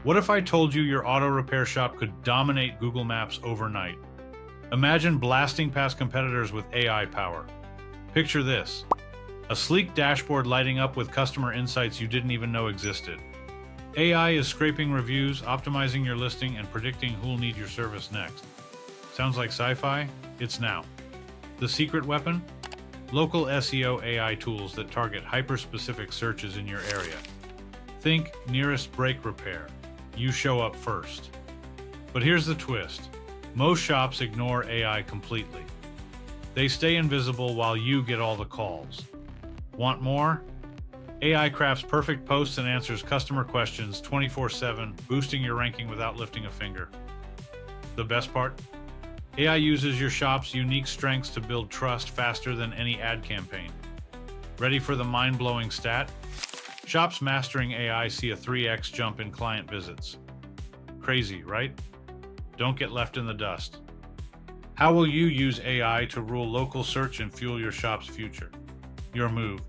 What if I told you your auto repair shop could dominate Google Maps overnight? Imagine blasting past competitors with AI power. Picture this: a sleek dashboard lighting up with customer insights you didn't even know existed. AI is scraping reviews, optimizing your listing, and predicting who'll need your service next. Sounds like sci-fi? It's now. The secret weapon? Local SEO AI tools that target hyper-specific searches in your area. Think nearest brake repair. You show up first. But here's the twist. Most shops ignore AI completely. They stay invisible while you get all the calls. Want more? AI crafts perfect posts and answers customer questions 24/7, boosting your ranking without lifting a finger. The best part? AI uses your shop's unique strengths to build trust faster than any ad campaign. Ready for the mind-blowing stat? Shops mastering AI see a 3x jump in client visits. Crazy, right? Don't get left in the dust. How will you use AI to rule local search and fuel your shop's future? Your move.